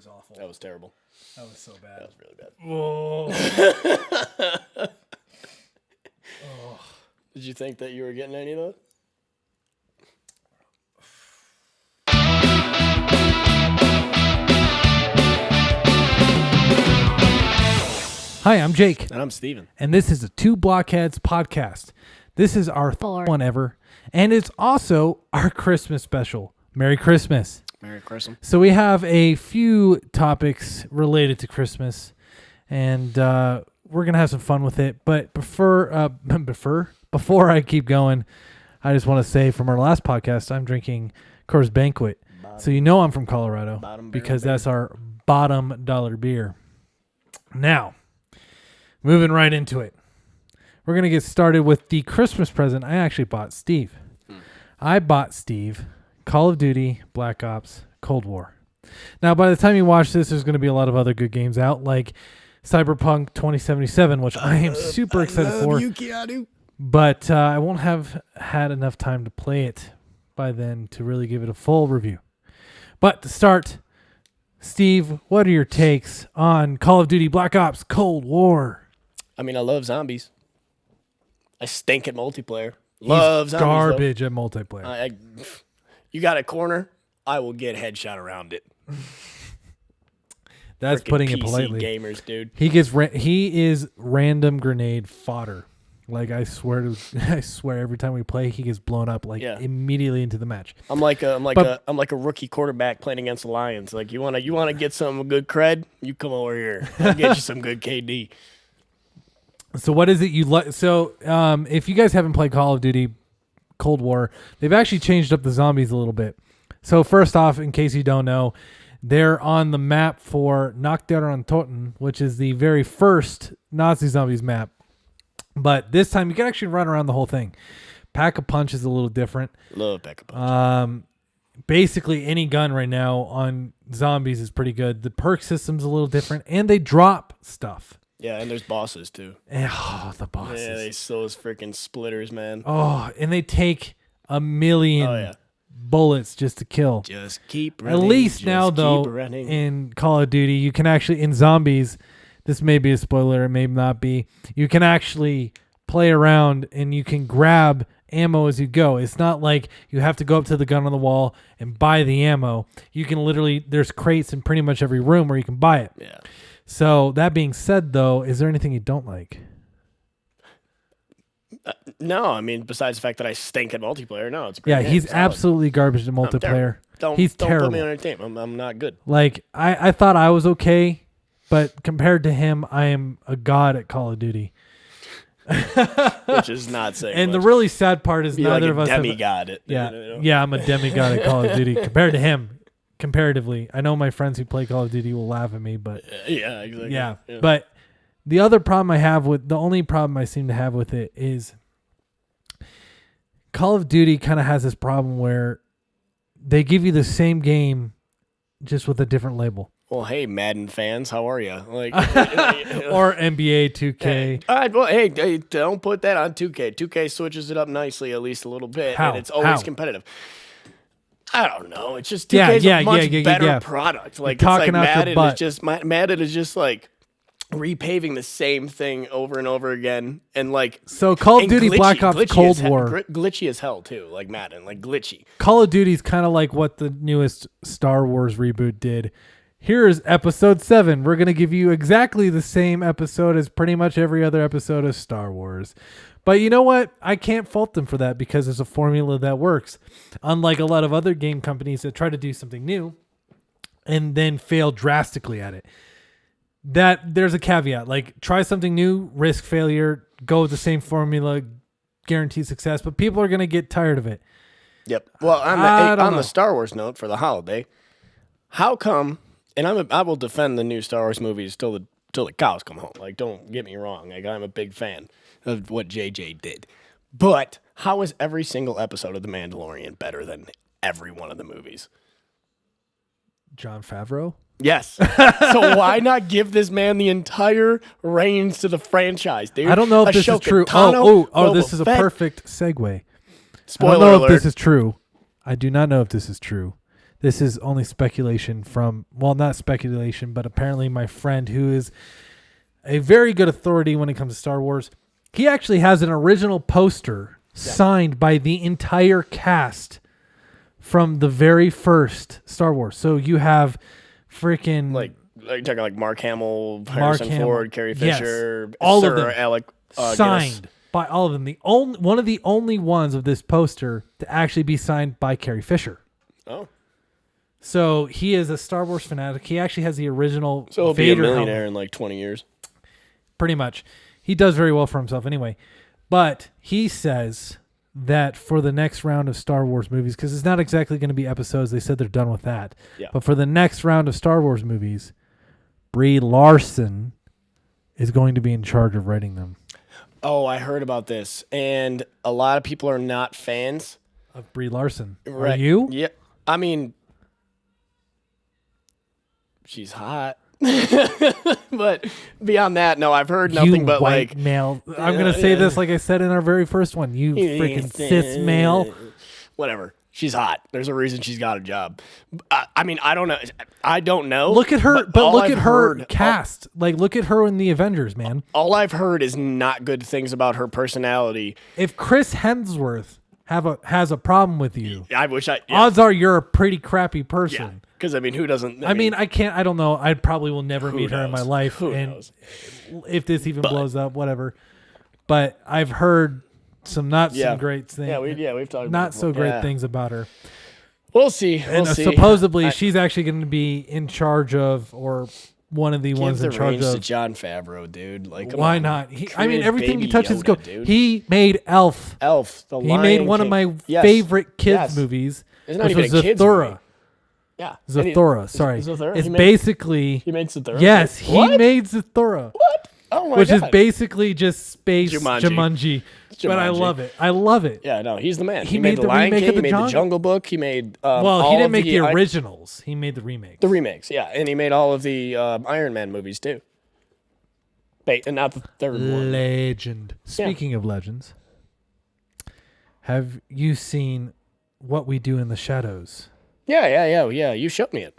awful. That was terrible. That was so bad. That was really bad. Whoa. Oh. Did you think that you were getting any of those? Hi, I'm Jake. And I'm Steven. And this is a Two Blockheads podcast. This is our one ever. And it's also our Christmas special. Merry Christmas. Merry Christmas. So we have a few topics related to Christmas. And we're going to have some fun with it. But before I keep going, I just want to say from our last podcast, I'm drinking Coors Banquet. So you know I'm from Colorado because that's our bottom dollar beer. Now, moving right into it. We're going to get started with the Christmas present I actually bought Steve. I bought Steve Call of Duty, Black Ops, Cold War. Now, by the time you watch this, there's going to be a lot of other good games out, like Cyberpunk 2077, which I am super excited for. You, Keanu. But I won't have had enough time to play it by then to really give it a full review. But to start, Steve, what are your takes on Call of Duty, Black Ops, Cold War? I mean, I love zombies. I stink at multiplayer. Love zombies. Garbage at multiplayer. You got a corner, I will get headshot around it. That's Frickin' putting it PC politely. Gamers, dude. He is random grenade fodder. Like I swear every time we play, he gets blown up immediately into the match. I'm like a rookie quarterback playing against the Lions. Like you wanna get some good cred, you come over here. I'll get you some good KD. So what is it you like? So if you guys haven't played Call of Duty Cold War, they've actually changed up the zombies a little bit. So first off, in case you don't know, they're on the map for Nach der Toten, which is the very first Nazi zombies map. But this time you can actually run around the whole thing. Pack-a-Punch is a little different. Love Pack-a-Punch. Basically any gun right now on zombies is pretty good. The perk system's a little different, and they drop stuff. Yeah, and there's bosses too. Oh, the bosses. Yeah, those freaking splitters, man. Oh, and they take a million bullets just to kill. Just keep running. At least now, though, in Call of Duty, you can actually, in zombies, this may be a spoiler, it may not be, you can actually play around and you can grab ammo as you go. It's not like you have to go up to the gun on the wall and buy the ammo. You can literally, there's crates in pretty much every room where you can buy it. Yeah. So that being said, though, is there anything you don't like? No, I mean, besides the fact that I stink at multiplayer, no, it's great. Yeah, he's absolutely garbage at multiplayer. He's terrible. Don't put me on your team. I'm not good. Like, I thought I was okay, but compared to him, I am a god at Call of Duty. Which is not saying And much. the really sad part is neither of us demigod it. Yeah, I'm a demigod at Call of Duty compared to him. Comparatively, I know my friends who play Call of Duty will laugh at me, but yeah, exactly. Yeah, but the other problem I have the only problem I seem to have with it is Call of Duty kind of has this problem where they give you the same game just with a different label. Well, hey, Madden fans, how are you? Like, or NBA 2K. All right, well, hey, don't put that on 2K. 2K switches it up nicely, at least a little bit, and it's always competitive. I don't know. It's just 2K's a much better product. Like, talking out Madden is just like repaving the same thing over and over again, and like so Call of Duty Black Ops Cold War glitchy as hell too, like Madden, like glitchy. Call of Duty's kind of like what the newest Star Wars reboot did. Here is episode 7. We're going to give you exactly the same episode as pretty much every other episode of Star Wars. But you know what? I can't fault them for that because there's a formula that works. Unlike a lot of other game companies that try to do something new and then fail drastically at it. That there's a caveat. Like, try something new, risk failure, go with the same formula, guarantee success. But people are going to get tired of it. Yep. Well, on the Star Wars note for the holiday, how come? And I will defend the new Star Wars movies till the cows come home. Like, don't get me wrong. Like, I'm a big fan of what JJ did. But how is every single episode of The Mandalorian better than every one of the movies? Jon Favreau? Yes. So why not give this man the entire reins to the franchise, dude? I don't know if this is true. This is a perfect segue. Spoiler I don't know alert. if this is true. I do not know if this is true. this is only speculation not speculation, but apparently my friend who is a very good authority when it comes to Star Wars, he actually has an original poster signed by the entire cast from the very first Star Wars. So you have freaking like you're talking like Mark Hamill, Harrison Ford, Carrie Fisher, all Sir of them Alec signed Guinness. by all of them. One of the only ones of this poster to actually be signed by Carrie Fisher. Oh. So he is a Star Wars fanatic. He actually has the original So he'll Vader be a millionaire helmet. in like 20 years. Pretty much. He does very well for himself anyway. But he says that for the next round of Star Wars movies, because it's not exactly going to be episodes, they said they're done with that. Yeah. But for the next round of Star Wars movies, Brie Larson is going to be in charge of writing them. Oh, I heard about this. And a lot of people are not fans. Of Brie Larson. Right. Are you? Yeah. I mean, she's hot. But beyond that, no, I've heard nothing but white like male. I'm going to say this like I said in our very first one. You freaking cis male. Whatever. She's hot. There's a reason she's got a job. I mean, I don't know. I don't know. Look at her, but all look I've at her heard- cast. Like, look at her in the Avengers, man. All I've heard is not good things about her personality. If Chris Hemsworth has a problem with you, I wish I. odds are you're a pretty crappy Yeah. person. Because I mean, who doesn't? I mean, I can't. I don't know. I probably will never meet her in my knows? life, Who and knows? if this even blows up, whatever. But I've heard some Yeah. great things. We've talked about not it so before. great Yeah. things about her. We'll see. And We'll see. supposedly she's actually going to be in charge of, or one of the Give ones the in charge reins to of. John Favreau, dude. Like, come Why on. not? I mean, Created everything he Baby touches Yoda, go. dude. He made Elf. Elf. The He Lion made one of King. my Yes. favorite kids Yes. movies, It's not which even was a kids Zathura. movie. Yeah. Zathura, sorry. Zathura? It's He made- basically He made Zathura. yes, he What? made Zathura, What? Oh my which god. is basically just space Jumanji. Jumanji. But I Jumanji. love it. I love it. Yeah, no, he's the man. He made made the the Lion remake King. of He the made the Jungle- Jungle Book. He made Well, all he didn't of make the I- originals. He made the remakes. The remakes, yeah, and he made all of the Iron Man movies too. And not the third one. Legend. Speaking of legends, have you seen What We Do in the Shadows? Yeah. You showed me it.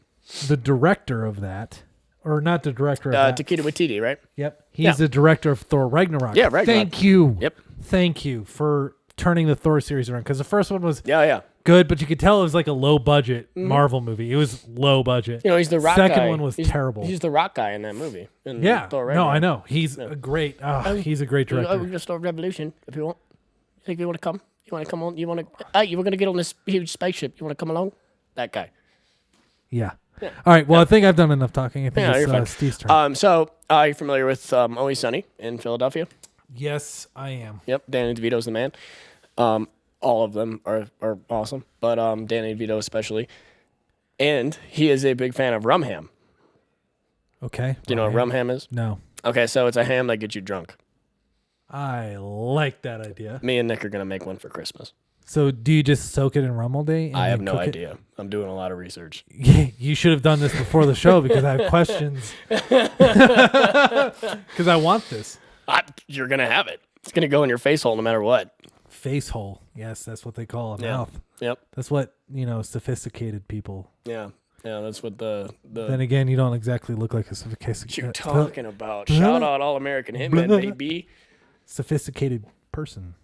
The director of that, or not the director of that. Taika Waititi, right? Yep. He's Yeah. the director of Thor Ragnarok. Yeah, Ragnarok. Thank you. Yep. Thank you for turning the Thor series around, because the first one was Yeah. good, but you could tell it was like a low budget Marvel movie. It was low budget. You know, he's the rock Second guy. one was terrible. He's the rock guy in that movie. In yeah. Thor No, Ragnarok. I know. He's a great. He's a great director. We're gonna start a revolution if you want. You think you want to come? You want to come on? You want to? Hey, you were gonna get on this huge spaceship. You want to come along? That guy. Yeah. All right. Well, I think I've done enough talking. I think Yeah, you're fine. it's Steve's turn. So are you familiar with Always Sunny in Philadelphia? Yes, I am. Yep. Danny DeVito's the man. All of them are awesome, but Danny DeVito especially, and he is a big fan of rum ham. Okay. Do you know what rum ham is? No. Okay, so it's a ham that gets you drunk. I like that idea. Me and Nick are gonna make one for Christmas. So do you just soak it in rum all day? And I have then no cook it? idea. I'm doing a lot of research. You should have done this before the show because I have questions. Because I want this. You're gonna have it. It's gonna go in your face hole no matter what. Face hole. Yes, that's what they call a mouth. Yep. That's what, sophisticated people. Yeah. That's what the Then again, you don't exactly look like a sophisticated you're talking about. Shout out All American Hitman, baby. sophisticated person.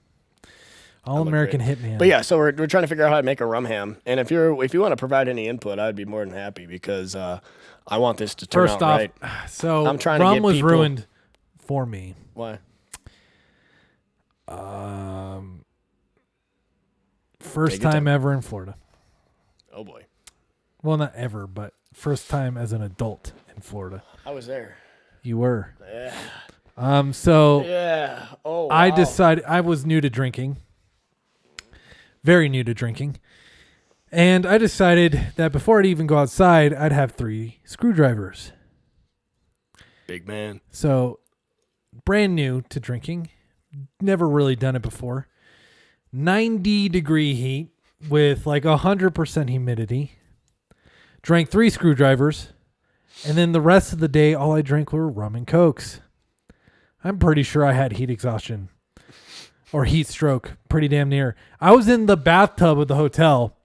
All American Hitman. But yeah, so we're trying to figure out how to make a rum ham, and if you want to provide any input, I'd be more than happy because I want this to turn First out off, right. so I'm trying to rum get was people- ruined for me. Why? First Take your time time. ever in Florida. Oh boy, Well, not ever, but first time as an adult in Florida. I was there. You were. Yeah. So Yeah. Oh. I wow. decided I was new to drinking. Very new to drinking. And I decided that before I'd even go outside, I'd have 3 screwdrivers. Big man. So brand new to drinking. Never really done it before. 90-degree heat with like 100% humidity. Drank 3 screwdrivers. And then the rest of the day, all I drank were rum and cokes. I'm pretty sure I had heat exhaustion or heat stroke, pretty damn near. I was in the bathtub of the hotel,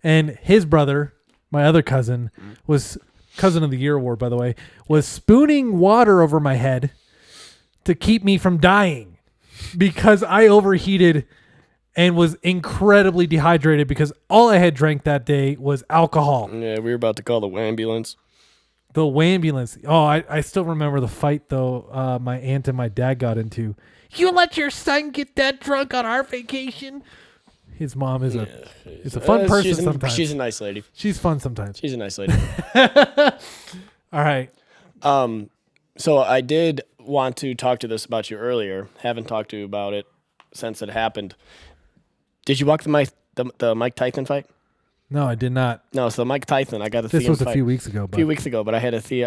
and his brother my other cousin, was Cousin of the Year award, by the way, was spooning water over my head to keep me from dying because I overheated and was incredibly dehydrated because all I had drank that day was alcohol. Yeah, we were about to call the ambulance. The ambulance. Oh, I still remember the fight, though, my aunt and my dad got into. You let your son get that drunk on our vacation? His mom is it's a fun person sometimes. She's a nice lady. She's fun sometimes. She's a nice lady. All right. So I did want to talk to this about you earlier. Haven't talked to you about it since it happened. Did you watch the Mike Tython fight? No, I did not. No, so Mike Tython, I got to see him fight. This was a few weeks ago. But I got to see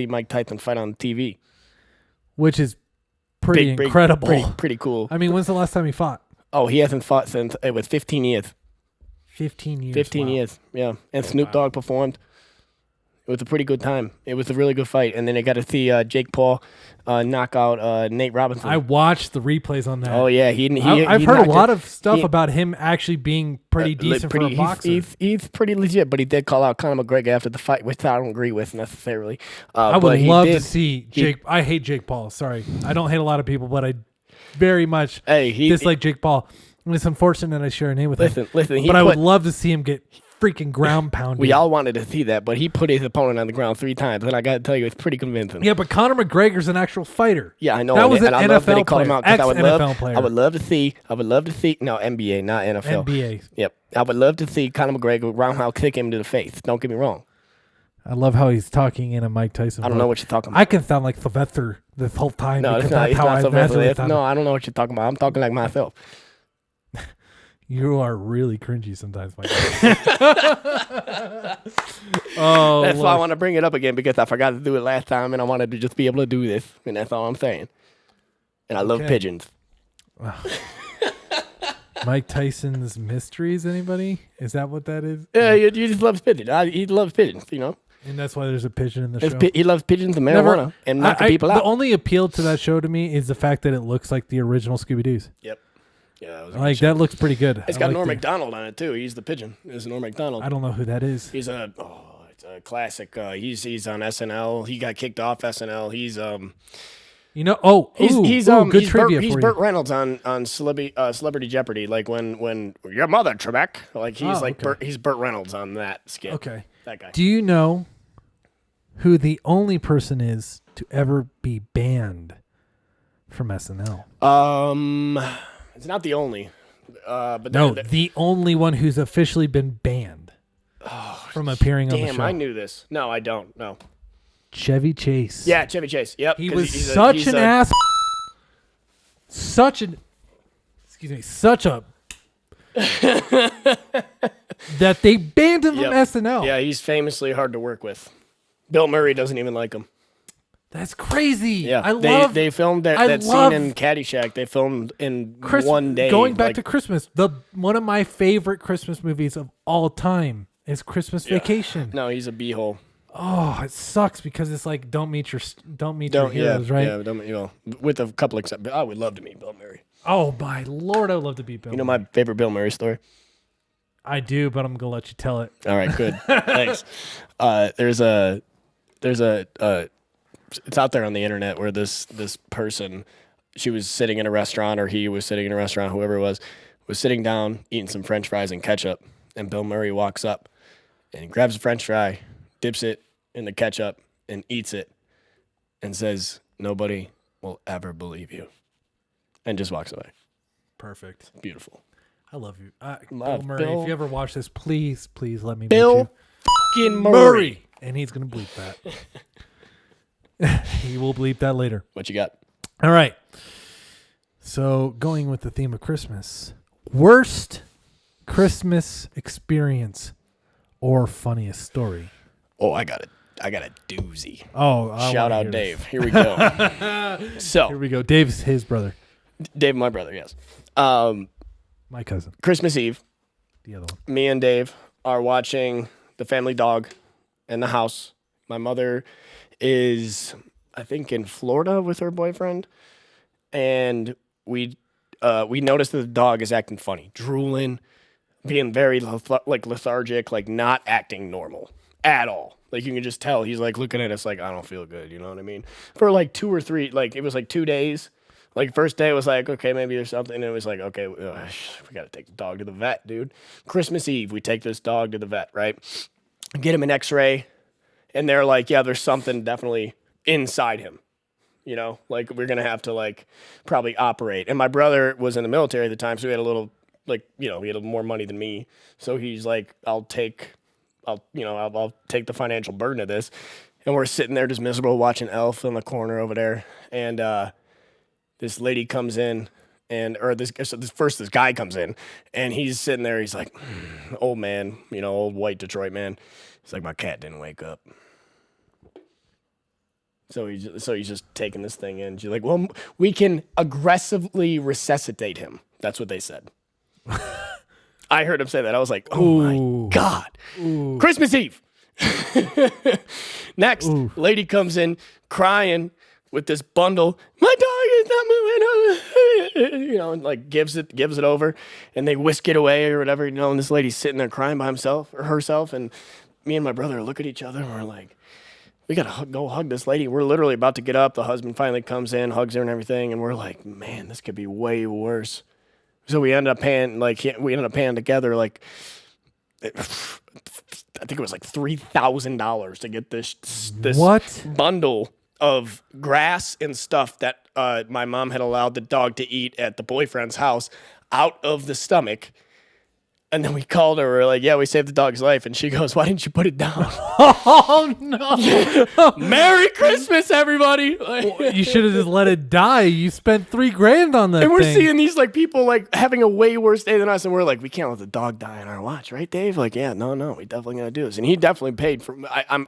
Mike Tython fight on TV. Which is pretty incredible. Pretty cool. I mean, when's the last time he fought? Oh, he hasn't fought since it was 15 years. 15 years. 15 years, yeah. And Snoop Dogg performed. It was a pretty good time. It was a really good fight. And then I got to see Jake Paul knock out Nate Robinson. I watched the replays on that. Oh, yeah. I've heard a lot of stuff about him actually being pretty decent for a boxer. He's pretty legit, but he did call out Conor McGregor after the fight, which I don't agree with necessarily. I would love to see Jake. I hate Jake Paul. Sorry. I don't hate a lot of people, but I very much dislike Jake Paul. And it's unfortunate I share a name with him. Listen, but I would love to see him get freaking ground pounded. We all wanted to see that, but he put his opponent on the ground 3 times, and I got to tell you, it's pretty convincing. Yeah, but Conor McGregor's an actual fighter. Yeah, I know. That was an NFL player. Ex-NFL player. I would love to see. No, NBA, not NFL. NBA. Yep. I would love to see Conor McGregor roundhouse kick him to the face. Don't get me wrong. I love how he's talking in a Mike Tyson. I don't know what you're talking about. I can sound like Sylvester this whole time. No, because that's not Sylvester. No, I don't know what you're talking about. I'm talking like myself. You are really cringy sometimes, Mike. That's why I want to bring it up again, because I forgot to do it last time, and I wanted to just be able to do this, and that's all I'm saying. And I love pigeons. Wow. Mike Tyson's Mysteries, anybody? Is that what that is? Yeah, he just loves pigeons. He loves pigeons, you know? And that's why there's a pigeon in the show. He loves pigeons and marijuana and knocking people out. The only appeal to that show to me is the fact that it looks like the original Scooby-Doo's. Yep. Yeah, that looks pretty good. It's got Norm Macdonald on it too. He's the pigeon. It's Norm Macdonald. I don't know who that is. He's it's a classic. He's on SNL. He got kicked off SNL. He's good trivia. He's Burt Reynolds on Celebrity Jeopardy. Like when your mother Trebek. Like he's Burt Reynolds on that skit. Okay, that guy. Do you know who the only person is to ever be banned from SNL? It's not the only. But the only one who's officially been banned from appearing on the show. Damn, I knew this. No, I don't. No. Chevy Chase. Yeah, Chevy Chase. Yep. He was such an ass. Such a. that they banned him from SNL. Yeah, he's famously hard to work with. Bill Murray doesn't even like him. That's crazy. Yeah, they filmed that scene in Caddyshack. They filmed in one day. Going back to Christmas, one of my favorite Christmas movies of all time is Christmas Vacation. No, he's a beehole. Oh, it sucks because it's like don't meet your heroes, right? Yeah, with a couple exceptions. I would love to meet Bill Murray. Oh my Lord, I would love to meet Bill. You know my favorite Bill Murray story? I do, but I'm gonna let you tell it. All right, good. Thanks. There's a it's out there on the internet where this person, she was sitting in a restaurant, or he was sitting in a restaurant, whoever it was sitting down eating some French fries and ketchup, and Bill Murray walks up and he grabs a French fry, dips it in the ketchup, and eats it, and says, "Nobody will ever believe you," and just walks away. Perfect. Beautiful. I love you, Bill Murray. If you ever watch this, please let me Bill meet you. Fucking Murray. And he's gonna bleep that. He will bleep that later. What you got? All right. So going with the theme of Christmas, worst Christmas experience or funniest story. Oh, I got a doozy. Oh, shout out Dave. Here we go. Here we go. Dave's his brother. Dave, my brother. Yes. My cousin. Christmas Eve. The other one. Me and Dave are watching The Family Dog in the house. My mother is, I think, in Florida with her boyfriend, and we noticed that the dog is acting funny, drooling, being very lethargic, like not acting normal at all. Like you can just tell he's like looking at us like, I don't feel good. You know what I mean? For like 2 or 3, like it was like 2 days. Like first day was like, okay, maybe there's something. And it was like, okay, we got to take the dog to the vet, dude. Christmas Eve, we take this dog to the vet, right? Get him an x-ray. And they're like, yeah, there's something definitely inside him. You know, like we're going to have to like probably operate. And my brother was in the military at the time. So he had a little, like, you know, he had more money than me. So he's like, I'll take the financial burden of this. And we're sitting there just miserable watching Elf in the corner over there. And this lady comes in, this guy comes in, and he's sitting there. He's like, old man, you know, old white Detroit man. He's like, my cat didn't wake up. So he's just taking this thing in. She's like, well, we can aggressively resuscitate him. That's what they said. I heard him say that. I was like, oh my God. Ooh. Christmas Eve. Next, lady comes in crying with this bundle. My dog is not moving. You know, and like gives it over, and they whisk it away or whatever. You know, and this lady's sitting there crying by herself, and me and my brother look at each other and we're like, we gotta go hug this lady. We're literally about to get up. The husband finally comes in, hugs her and everything, and we're like, man, this could be way worse. So we ended up paying together like, I think it was like $3,000 to get this bundle of grass and stuff that my mom had allowed the dog to eat at the boyfriend's house out of the stomach. And then we called her. We're like, yeah, we saved the dog's life. And she goes, why didn't you put it down? Oh, no. Merry Christmas, everybody. You should have just let it die. You spent $3,000 on that And we're thing. seeing these like people like having a way worse day than us. And we're like, we can't let the dog die on our watch. Right, Dave? Like, yeah, no, we definitely got to do this. And he definitely paid for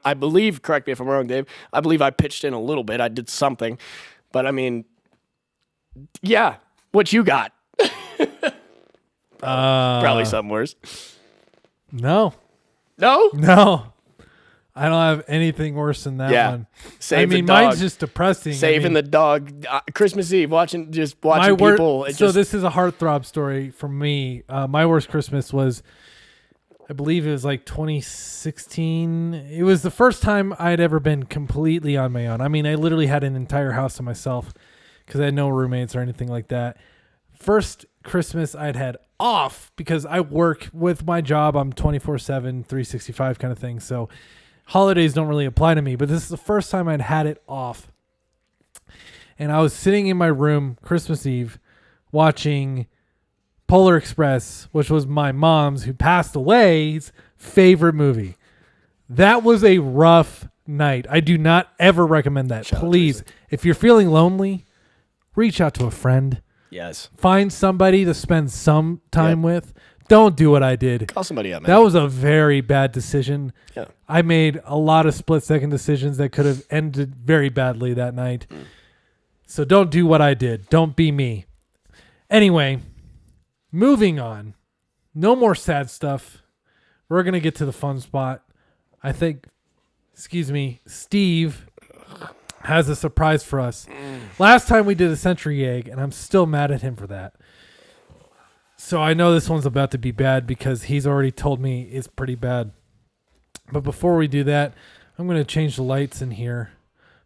I believe, correct me if I'm wrong, Dave, I believe I pitched in a little bit. I did something. But I mean, yeah, what you got? Probably something worse. No. No? No. I don't have anything worse than that one. Mine's just depressing. Saving the dog. Christmas Eve, watching people. So this is a heartthrob story for me. My worst Christmas was, I believe it was like 2016. It was the first time I'd ever been completely on my own. I mean, I literally had an entire house to myself because I had no roommates or anything like that. First Christmas I'd had off because I work with my job. I'm 24/7, 365 kind of thing. So holidays don't really apply to me, but this is the first time I'd had it off. And I was sitting in my room Christmas Eve watching Polar Express, which was my mom's, who passed away's favorite movie. That was a rough night. I do not ever recommend that. Please, if you're feeling lonely, reach out to a friend. Yes. Find somebody to spend some time with. Don't do what I did. Call somebody up, man. That was a very bad decision. Yeah. I made a lot of split-second decisions that could have ended very badly that night. So don't do what I did. Don't be me. Anyway, moving on. No more sad stuff. We're going to get to the fun spot. I think, Steve has a surprise for us. Last time we did a century egg, and I'm still mad at him for that. So I know this one's about to be bad because he's already told me it's pretty bad. But before we do that, I'm going to change the lights in here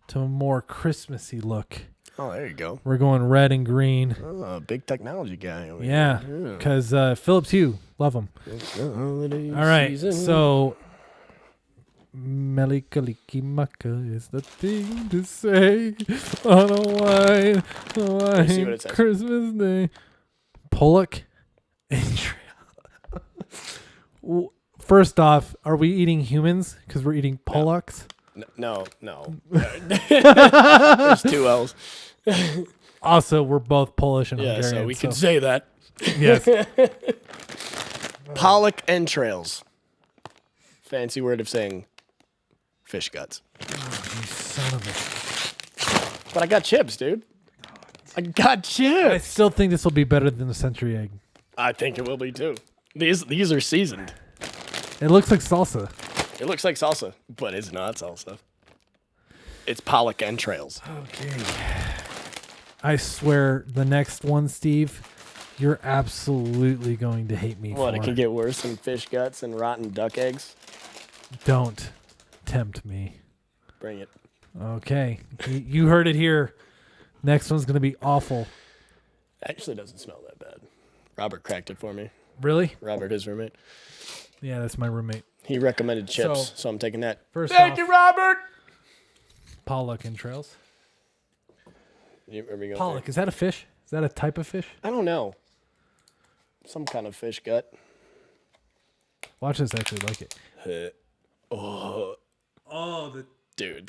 to a more Christmassy look. Oh, there you go. We're going red and green. Oh, big technology guy. Yeah, because Philips Hue, love him. All right, so Melikalikimaka is the thing to say on a white Christmas day. Pollock and First off, are we eating humans? Because we're eating Pollocks? No. There's 2 L's. Also, we're both Polish and Hungarian. So we can say that. Yes. Pollock entrails. Fancy word of saying fish guts. Oh, you son of a... But I got chips, dude. I got chips. I still think this will be better than the century egg. I think it will be too. These are seasoned. It looks like salsa. It looks like salsa, but it's not salsa. It's pollock entrails. Okay. I swear, the next one, Steve, You're absolutely going to hate me What, for it can get worse than fish guts and rotten duck eggs? Don't tempt me. Bring it. Okay. You heard it here. Next one's going to be awful. Actually doesn't smell that bad. Robert cracked it for me. Really? Robert, his roommate. Yeah, that's my roommate. He recommended chips, so I'm taking that. Thank you, Robert! Pollock entrails. Are we Pollock, is that a fish? Is that a type of fish? I don't know. Some kind of fish gut. Watch this actually like it. Oh, Oh, dude,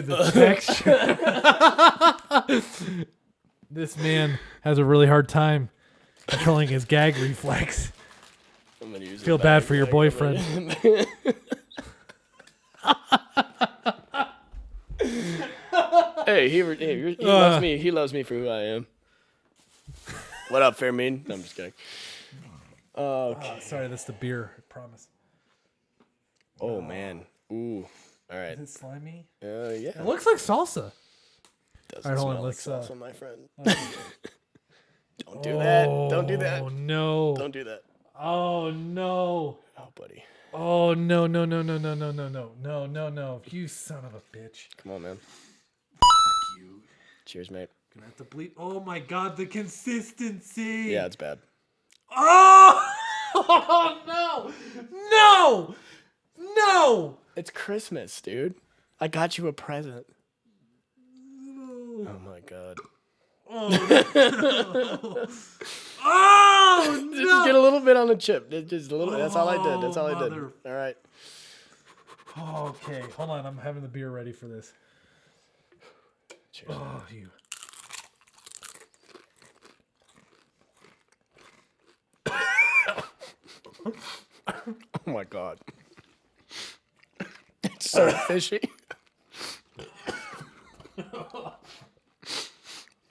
the texture. This man has a really hard time controlling his gag reflex. I'm gonna use Feel bad for your boyfriend. Hey, he loves me. He loves me for who I am. What up, Fairmean? No, I'm just kidding. Sorry, that's the beer. I promise. Oh man. Ooh. All right. Is it slimy? Yeah. It looks like salsa. Doesn't All right, hold smell on. like Let's. salsa, my friend. Don't do that. Don't do that. Oh no. Don't do that. Oh no. Oh, buddy. Oh no. You son of a bitch. Come on, man. Fuck you. Cheers, mate. Gonna have to bleep. Oh my god, the consistency. Yeah, it's bad. Oh, oh no. No. No. It's Christmas, dude. I got you a present. Oh my god. Oh no. Just get a little bit on the chip. Just a little. That's all I did. That's all I did. All right. Okay, hold on. I'm having the beer ready for this. Cheers. Oh, you. Oh my god. It's so fishy. That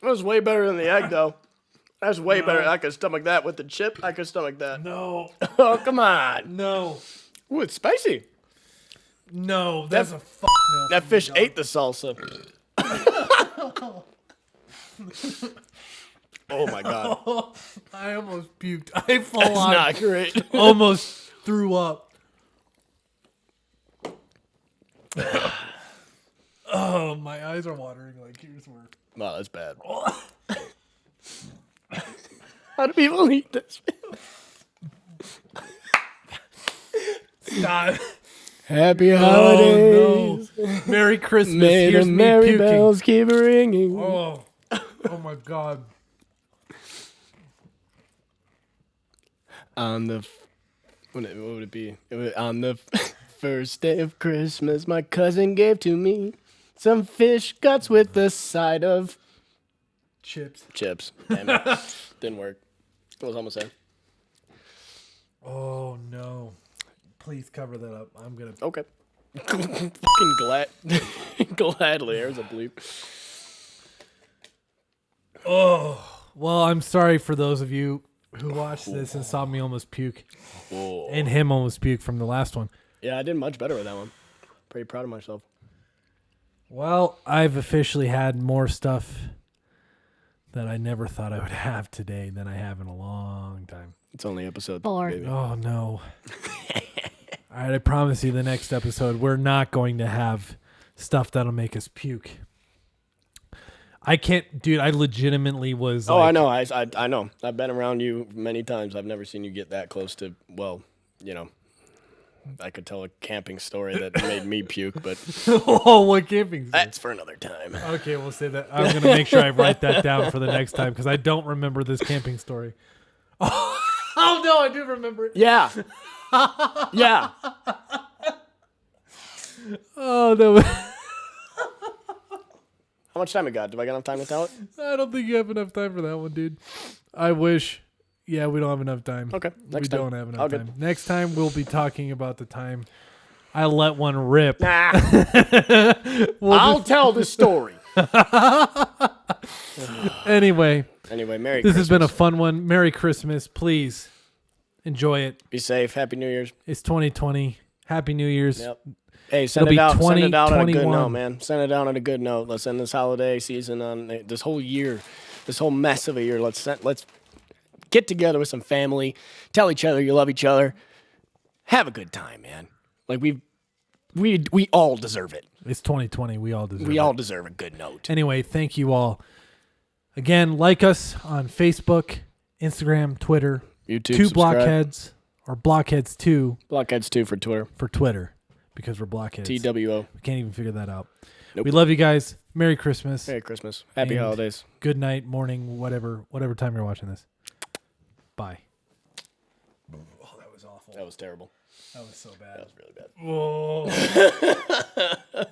was way better than the egg, though. That's way better. I could stomach that with the chip. I could stomach that. No. Oh, come on. No. Ooh, it's spicy. No, that's a fuck no. That fish ate the salsa. Oh my god. I almost puked. I full That's on not great. almost threw up. Oh, my eyes are watering like yours were. Wow, that's bad. How do people eat this? Stop. Happy holidays. Oh, no. Merry Christmas. May Here's the me merry puking. bells keep ringing. Oh my god. On the, what would it be? On the first day of Christmas, my cousin gave to me some fish guts with the side of Chips. Damn it. Didn't work. What was I almost saying? Oh no. Please cover that up. I'm gonna. Okay. Fucking gladly. There's a bleep. Oh, well, I'm sorry for those of you who watched this and saw me almost puke. Whoa. And him almost puke from the last one. Yeah, I did much better with that one. Pretty proud of myself. Well, I've officially had more stuff that I never thought I would have today than I have in a long time. It's only episode 4. baby. Oh, no. All right, I promise you the next episode, we're not going to have stuff that'll make us puke. I can't, dude, I legitimately was Oh, like, I know. I know. I've been around you many times. I've never seen you get that close to, well, you know, I could tell a camping story that made me puke, but oh, what camping? that's for another time. Okay, we'll say that. I'm going to make sure I write that down for the next time because I don't remember this camping story. Oh, no, I do remember it. Yeah. Yeah. Oh, no. How much time we got? Do I got enough time to tell it? I don't think you have enough time for that one, dude. I wish. Yeah, we don't have enough time. Okay. We Next time. don't have enough All time. good. Next time, we'll be talking about the time I let one rip. Nah. We'll I'll tell the story. Anyway, Merry this Christmas. has been a fun one. Merry Christmas. Please enjoy it. Be safe. Happy New Year's. It's 2020. Happy New Year's. Yep. Hey, send It'll it be out. Send it out on a good 2021. note, man. Send it out on a good note. Let's end this holiday season on this whole year This whole mess of a year. Let's get together with some family. Tell each other you love each other. Have a good time, man. Like we all deserve it. It's 2020. We all deserve it. We all deserve a good note. Anyway, thank you all. Again, like us on Facebook, Instagram, Twitter. YouTube, Two subscribe. Blockheads or Blockheads 2. Blockheads 2 for Twitter. For Twitter, because we're Blockheads. TWO. We can't even figure that out. Nope. We love you guys. Merry Christmas. Merry Christmas. Happy holidays. Good night, morning, whatever time you're watching this. Bye. Oh, that was awful. That was terrible. That was so bad. That was really bad. Whoa.